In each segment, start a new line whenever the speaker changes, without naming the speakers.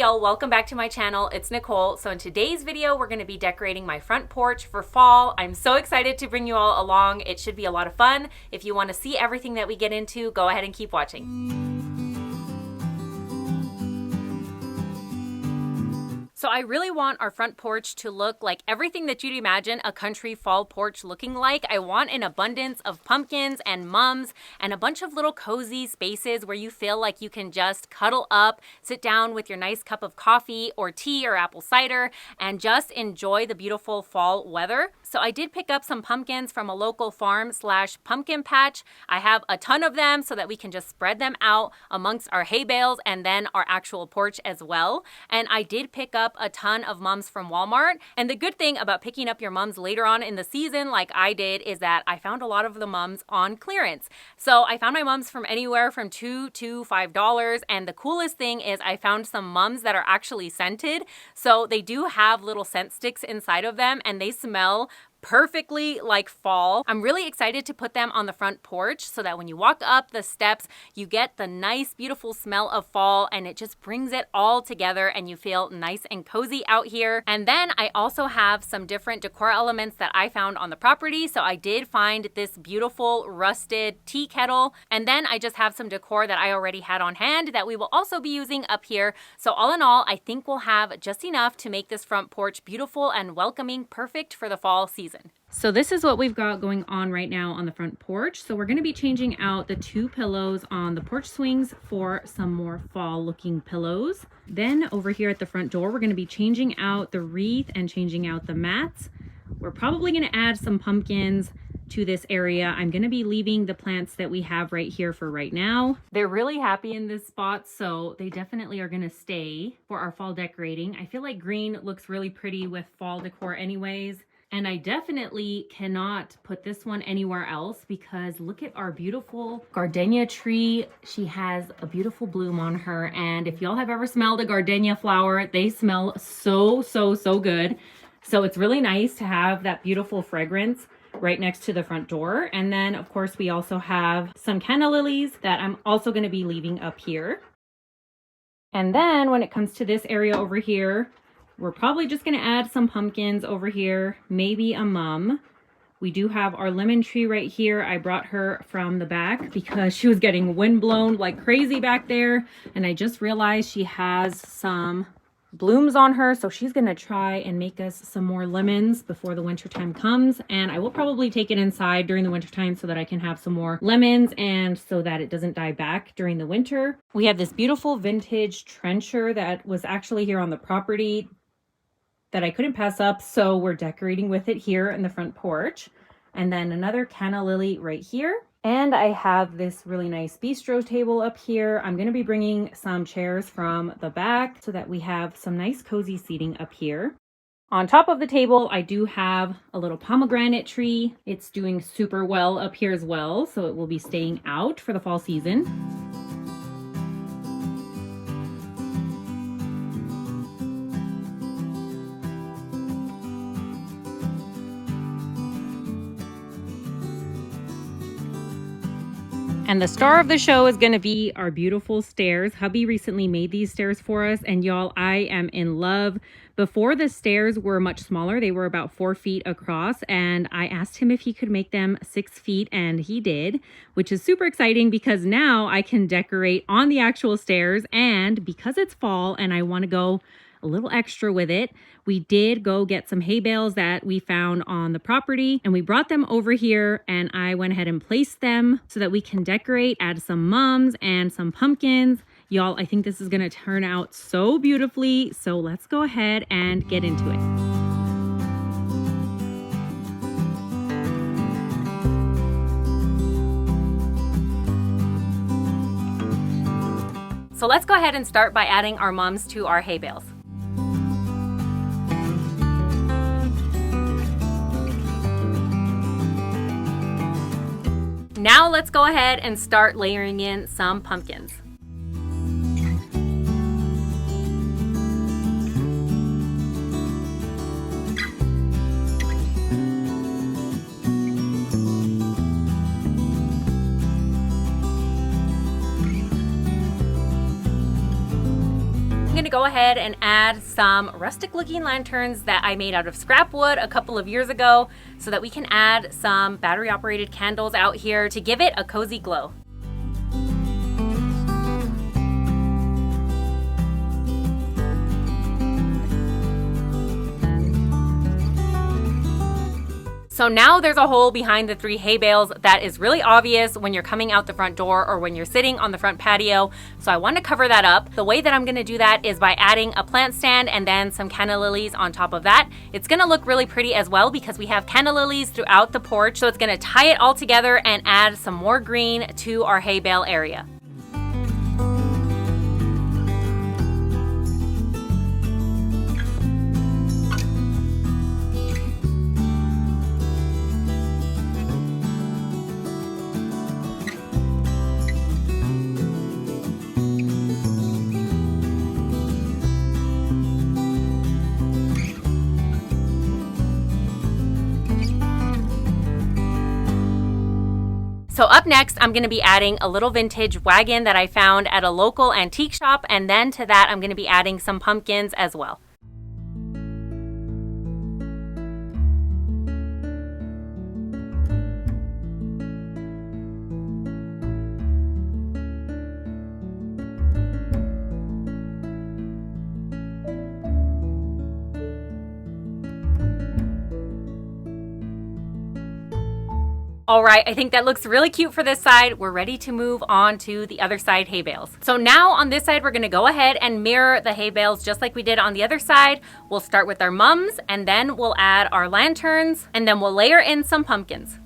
y'all, welcome back to my channel. It's Nicole. So in today's video, we're going to be decorating my front porch for fall. I'm so excited to bring you all along. It should be a lot of fun. If you want to see everything that we get into, go ahead and keep watching. So I really want our front porch to look like everything that you'd imagine a country fall porch looking like. I want an abundance of pumpkins and mums and a bunch of little cozy spaces where you feel like you can just cuddle up, sit down with your nice cup of coffee or tea or apple cider and just enjoy the beautiful fall weather. So I did pick up some pumpkins from a local farm/pumpkin patch. I have a ton of them so that we can just spread them out amongst our hay bales and then our actual porch as well. And I did pick up a ton of mums from Walmart. And the good thing about picking up your mums later on in the season like I did is that I found a lot of the mums on clearance. So I found my mums from anywhere from $2 to $5. And the coolest thing is I found some mums that are actually scented. So they do have little scent sticks inside of them and they smell perfectly like fall. I'm really excited to put them on the front porch so that when you walk up the steps, you get the nice, beautiful smell of fall and it just brings it all together and you feel nice and cozy out here. And then I also have some different decor elements that I found on the property. So I did find this beautiful rusted tea kettle. And then I just have some decor that I already had on hand that we will also be using up here. So all in all, I think we'll have just enough to make this front porch beautiful and welcoming, perfect for the fall season. So this is what we've got going on right now on the front porch. So we're going to be changing out the 2 pillows on the porch swings for some more fall looking pillows. Then over here at the front door, we're going to be changing out the wreath and changing out the mats. We're probably going to add some pumpkins to this area. I'm going to be leaving the plants that we have right here for right now. They're really happy in this spot, so they definitely are going to stay for our fall decorating. I feel like green looks really pretty with fall decor anyways. And I definitely cannot put this one anywhere else because look at our beautiful gardenia tree. She has a beautiful bloom on her. And if y'all have ever smelled a gardenia flower, they smell so good. So it's really nice to have that beautiful fragrance right next to the front door. And then of course we also have some canna lilies that I'm also going to be leaving up here. And then when it comes to this area over here, we're probably just going to add some pumpkins over here, maybe a mum. We do have our lemon tree right here. I brought her from the back because she was getting windblown like crazy back there. And I just realized she has some blooms on her. So she's going to try and make us some more lemons before the winter time comes. And I will probably take it inside during the winter time so that I can have some more lemons and so that it doesn't die back during the winter. We have this beautiful vintage trencher that was actually here on the property that I couldn't pass up, so we're decorating with it here in the front porch. And then another canna lily right here. And I have this really nice bistro table up here. I'm going to be bringing some chairs from the back so that we have some nice cozy seating up here. On top of the table, I do have a little pomegranate tree. It's doing super well up here as well, so it will be staying out for the fall season. And the star of the show is going to be our beautiful stairs. Hubby recently made these stairs for us, and y'all, I am in love. Before, the stairs were much smaller. They were about 4 feet across, and I asked him if he could make them 6 feet, and he did, which is super exciting because now I can decorate on the actual stairs. And because it's fall and I want to go a little extra with it, we did go get some hay bales that we found on the property and we brought them over here, and I went ahead and placed them so that we can decorate, add some mums and some pumpkins. Y'all, I think this is going to turn out so beautifully. So let's go ahead and get into it. So let's go ahead and start by adding our mums to our hay bales. Now let's go ahead and start layering in some pumpkins. to go ahead and add some rustic looking lanterns that I made out of scrap wood a couple of years ago so that we can add some battery operated candles out here to give it a cozy glow. So now there's a hole behind the 3 hay bales that is really obvious when you're coming out the front door or when you're sitting on the front patio. So I want to cover that up. The way that I'm going to do that is by adding a plant stand and then some canna lilies on top of that. It's going to look really pretty as well because we have canna lilies throughout the porch. So it's going to tie it all together and add some more green to our hay bale area. So up next, I'm going to be adding a little vintage wagon that I found at a local antique shop, and then to that, I'm going to be adding some pumpkins as well. All right, I think that looks really cute for this side. We're ready to move on to the other side hay bales. So now on this side, we're gonna go ahead and mirror the hay bales just like we did on the other side. We'll start with our mums, and then we'll add our lanterns, and then we'll layer in some pumpkins.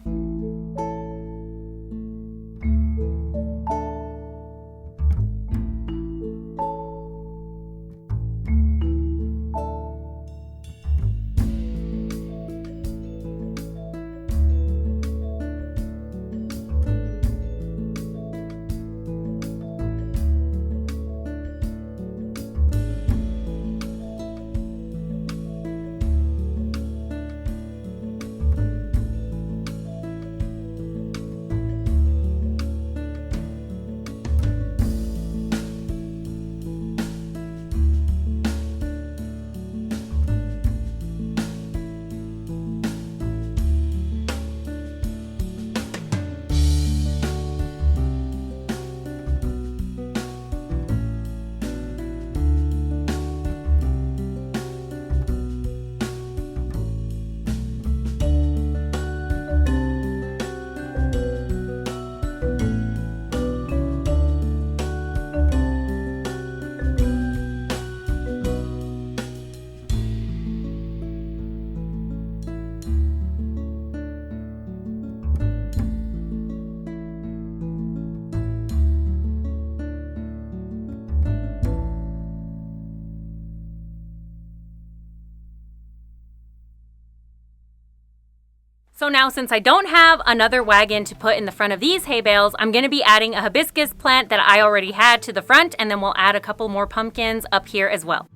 So now, since I don't have another wagon to put in the front of these hay bales, I'm going to be adding a hibiscus plant that I already had to the front, and then we'll add a couple more pumpkins up here as well.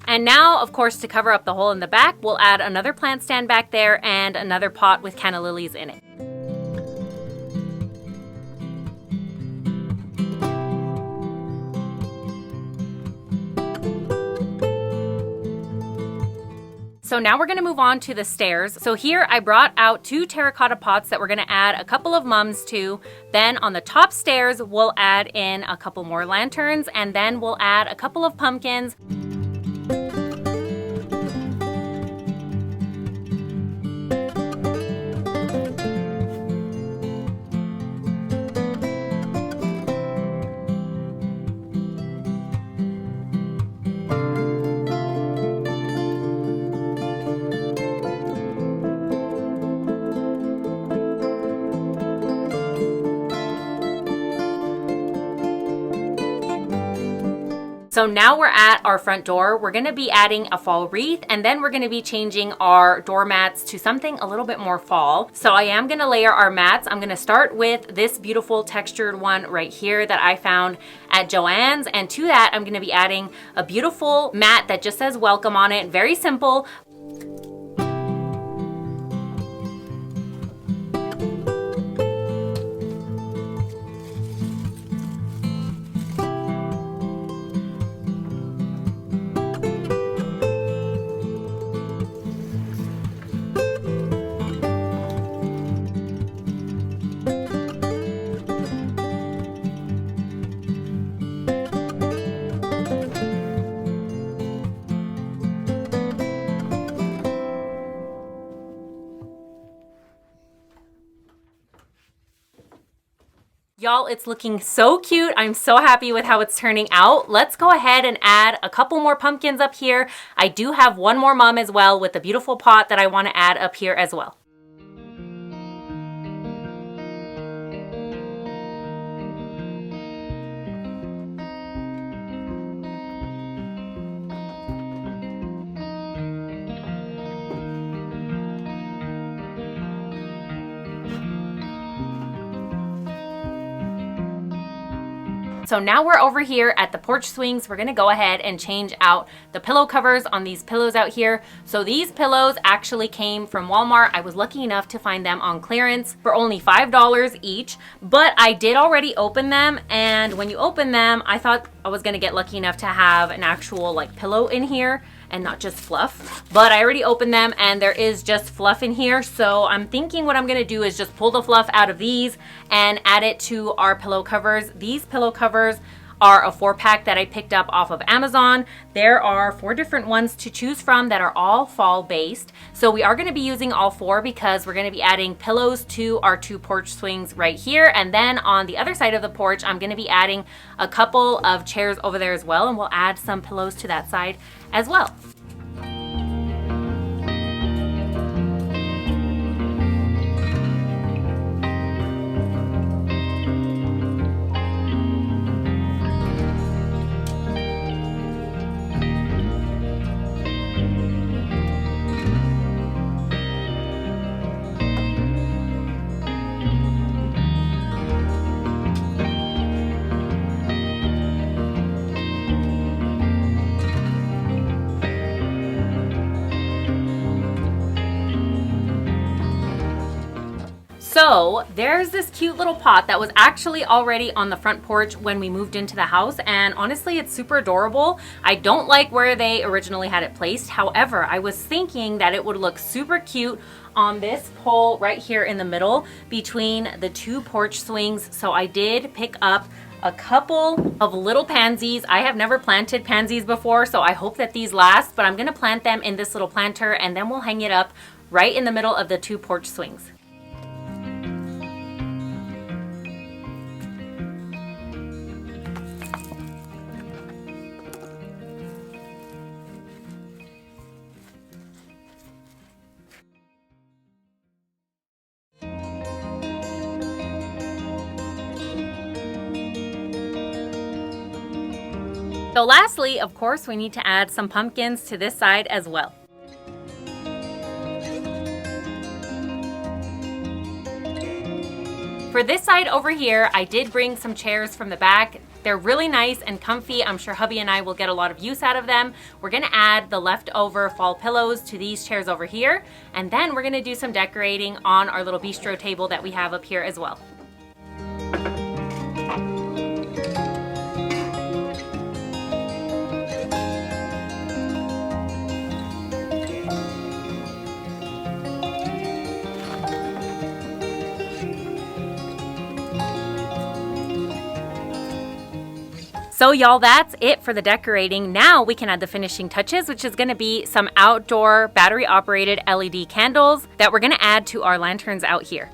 And now, of course, to cover up the hole in the back, we'll add another plant stand back there and another pot with canna lilies in it. So now we're going to move on to the stairs. So here I brought out 2 terracotta pots that we're going to add a couple of mums to. Then on the top stairs, we'll add in a couple more lanterns, and then we'll add a couple of pumpkins. So now we're at our front door. We're gonna be adding a fall wreath, and then we're gonna be changing our doormats to something a little bit more fall. So I am gonna layer our mats. I'm gonna start with this beautiful textured one right here that I found at Joann's, and to that I'm gonna be adding a beautiful mat that just says welcome on it. Very simple. Y'all, it's looking so cute. I'm so happy with how it's turning out. Let's go ahead and add a couple more pumpkins up here. I do have one more mum as well with a beautiful pot that I want to add up here as well. So now we're over here at the porch swings. We're gonna go ahead and change out the pillow covers on these pillows out here. So these pillows actually came from Walmart. I was lucky enough to find them on clearance for only $5 each, but I did already open them, and when you open them, I thought I was gonna get lucky enough to have an actual like pillow in here and not just fluff, but I already opened them and there is just fluff in here. So I'm thinking what I'm gonna do is just pull the fluff out of these and add it to our pillow covers. These pillow covers are a 4-pack that I picked up off of Amazon. There are 4 different ones to choose from that are all fall based. So we are gonna be using all 4 because we're gonna be adding pillows to our 2 porch swings right here. And then on the other side of the porch, I'm gonna be adding a couple of chairs over there as well, and we'll add some pillows to that side as well. So there's this cute little pot that was actually already on the front porch when we moved into the house, and honestly it's super adorable. I don't like where they originally had it placed. However, I was thinking that it would look super cute on this pole right here in the middle between the 2 porch swings. So I did pick up a couple of little pansies. I have never planted pansies before, so I hope that these last, but I'm gonna plant them in this little planter and then we'll hang it up right in the middle of the 2 porch swings. So lastly, of course, we need to add some pumpkins to this side as well. For this side over here, I did bring some chairs from the back. They're really nice and comfy. I'm sure hubby and I will get a lot of use out of them. We're gonna add the leftover fall pillows to these chairs over here, and then we're gonna do some decorating on our little bistro table that we have up here as well. So y'all, that's it for the decorating. Now we can add the finishing touches, which is gonna be some outdoor battery operated LED candles that we're gonna add to our lanterns out here.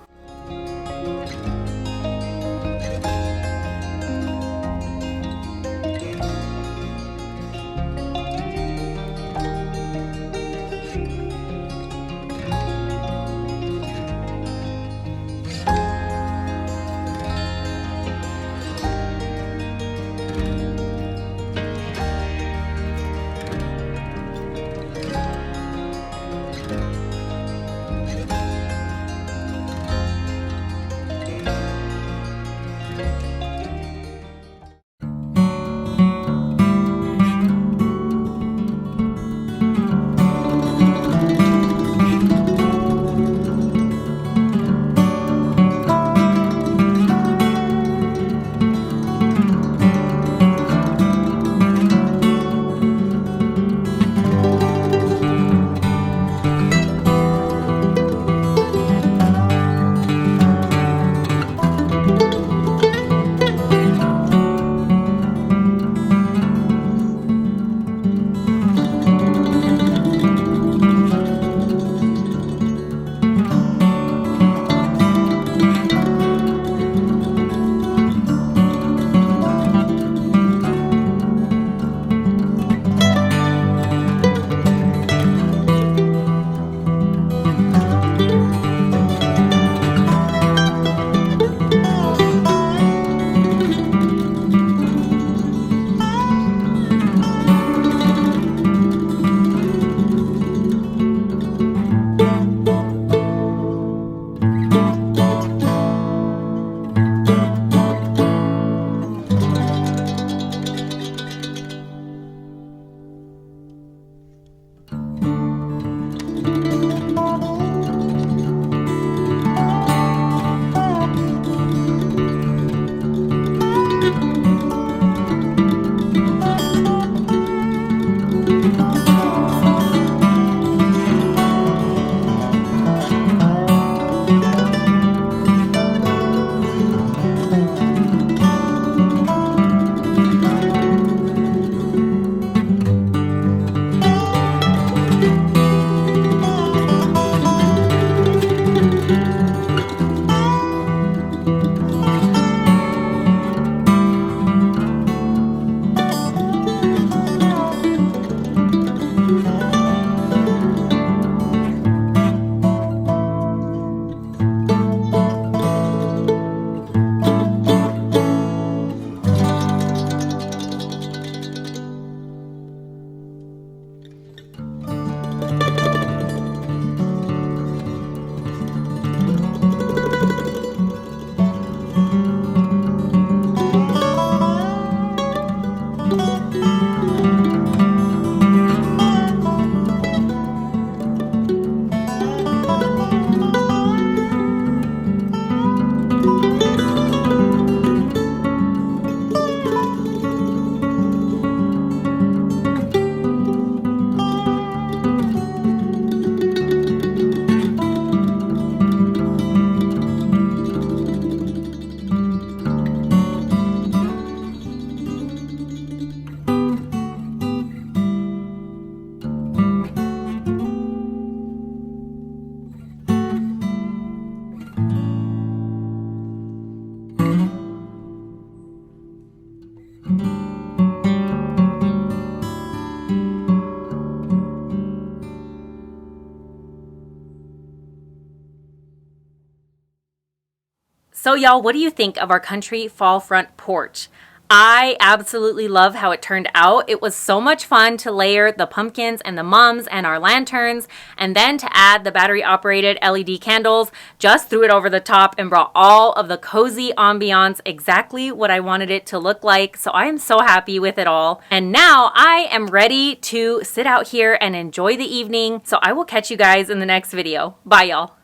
So y'all, what do you think of our country fall front porch? I absolutely love how it turned out. It was so much fun to layer the pumpkins and the mums and our lanterns, and then to add the battery operated LED candles. Just threw it over the top and brought all of the cozy ambiance, exactly what I wanted it to look like. So I am so happy with it all. And now I am ready to sit out here and enjoy the evening. So I will catch you guys in the next video. Bye y'all.